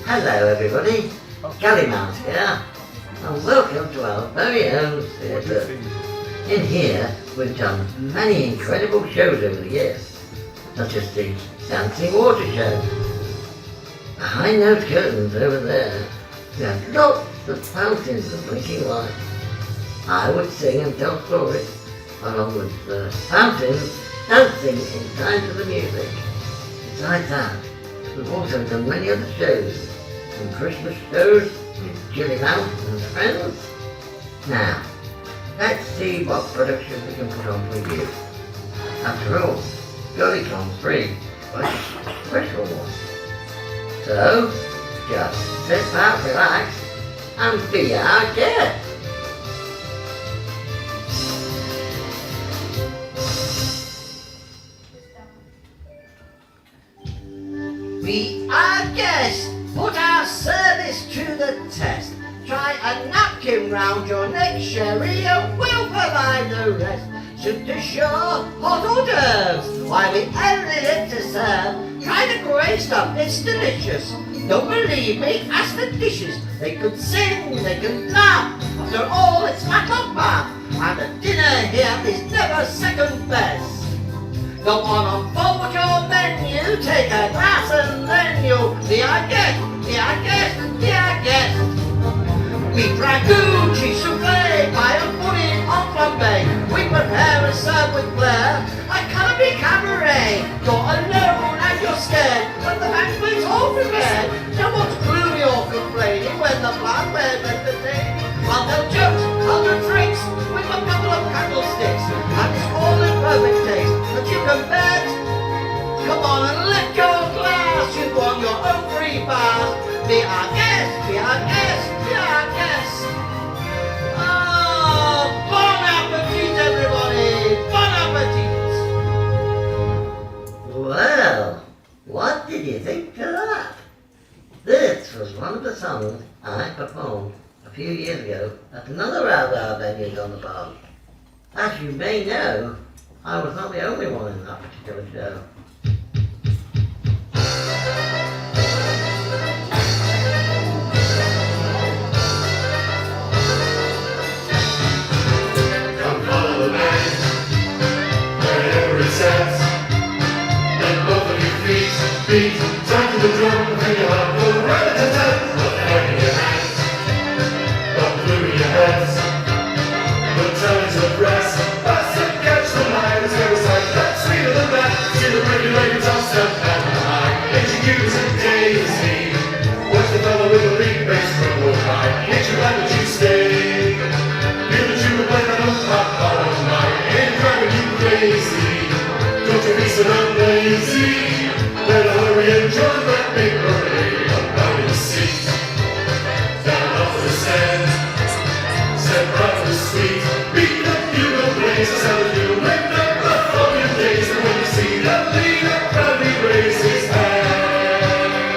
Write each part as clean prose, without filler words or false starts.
Hello everybody, Gulliver here, and welcome to our very own theatre. In here, we've done many incredible shows over the years, such as the Dancing Water Show. Behind those curtains over there, we have lots of fountains of blinking light. I would sing and tell stories, along with the fountains dancing in time to the music. Besides that, we've also done many other shows, some Christmas shows with Jilly Mouse and friends. Now, let's see what production we can put on for you. After all, GullyCon's free, but it's a special one. So, just sit back, relax, and be our guest. Be our guest, put our service to the test. Try a napkin round your neck, Sherry, and we'll provide the rest. Soup to shore, hot hors d'oeuvres, why we only live to serve. Try the grey stuff, it's delicious. Don't believe me, ask the dishes. They can sing, they can laugh. After all, it's Matlock bath. And the dinner here is never second best. Go on, unfold your menu, take a glass and then you'll be our guest, be our guest, be our guest. Beef ragout, cheese soufflé, pie and pudding en flambe. We prepare and serve with flair, a Carvery cabaret. You're alone and you're scared, but the banquet's all prepared. No one's gloomy or complaining when the flatware's entertaining. I'll tell jokes, I'll do tricks, with a couple of candlesticks, and it's all in perfect taste. But you can bet, come on and lift your glass, you go on your own free pass. Be our guest, be our guest, be our guest. Oh, bon appetit everybody, bon appetit. Well, what did you think of that? This was one of the songs I performed a few years ago at another of our venues on the park. As you may know, I was not the only one in that particular show. Come follow the band, wherever it sets. Let both of your feet beat, time to the drum, and you'll have the rat-a-tat-tat. Put the head in your hands, put the blue in your heads. Put tongues of brass, pass and catch the line. It's very sight, that's sweeter than that. See the regulator toss up and high. H.U.'s and Daisy. Watch the fellow with the lead bass from the high. Hit you like that you stay. Feel that you would play that old pop all night. Ain't driving you crazy. Don't you be so damn lazy. Better hurry and join that big parade. Up out in the seat, down off the sand. Step right to the sweet, beat the bugle blaze. That's how you make the blood from your days. And when you see that leader proudly raise his hand.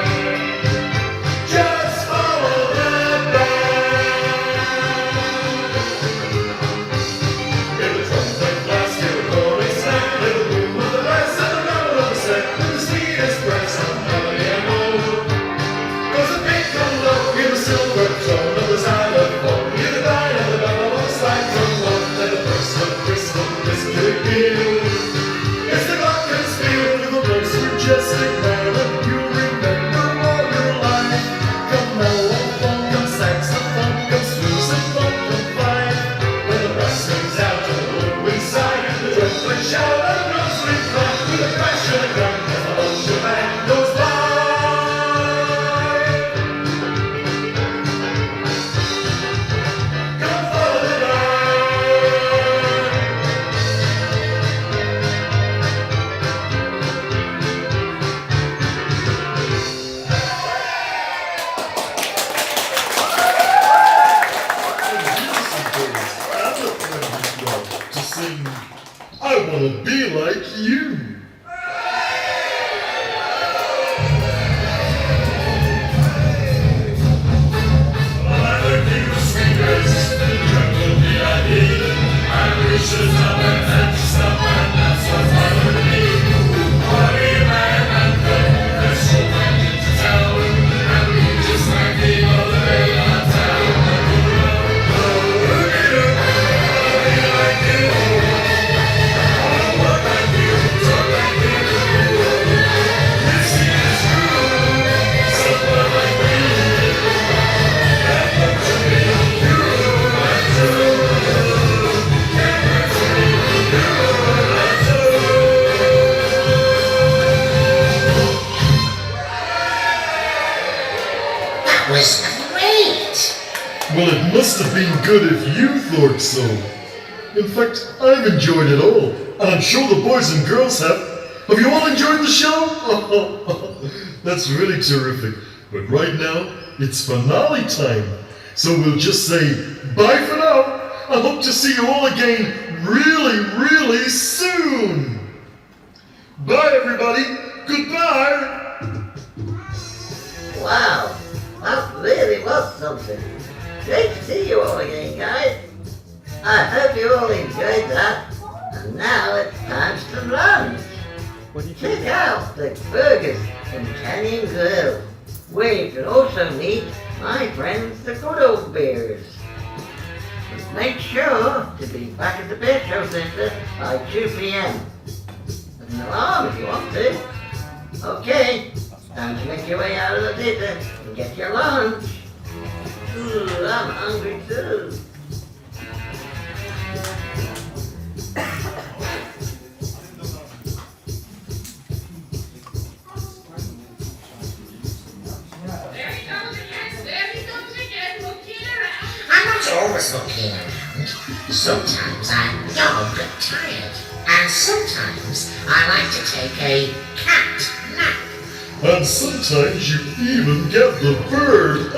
Well, it must have been good if you thought so. In fact, I've enjoyed it all, and I'm sure the boys and girls have. Have you all enjoyed the show? That's really terrific. But right now, it's finale time. So we'll just say bye for now. I hope to see you all again really, really soon. Bye, everybody. Goodbye. Wow, that really was something. Great to see you all again, guys. I hope you all enjoyed that. And now it's time for lunch. Check out the burgers in Canyon Grill, where you can also meet my friends the Good Old Bears. But make sure to be back at the Bear Show Center by 2 p.m. With an alarm if you want to. Okay, time to make your way out of the theater and get your lunch. Ooh, I'm hungry too. I'm not always looking around. Sometimes I'm dog tired, and sometimes I like to take a cat nap. And sometimes you even get the bird.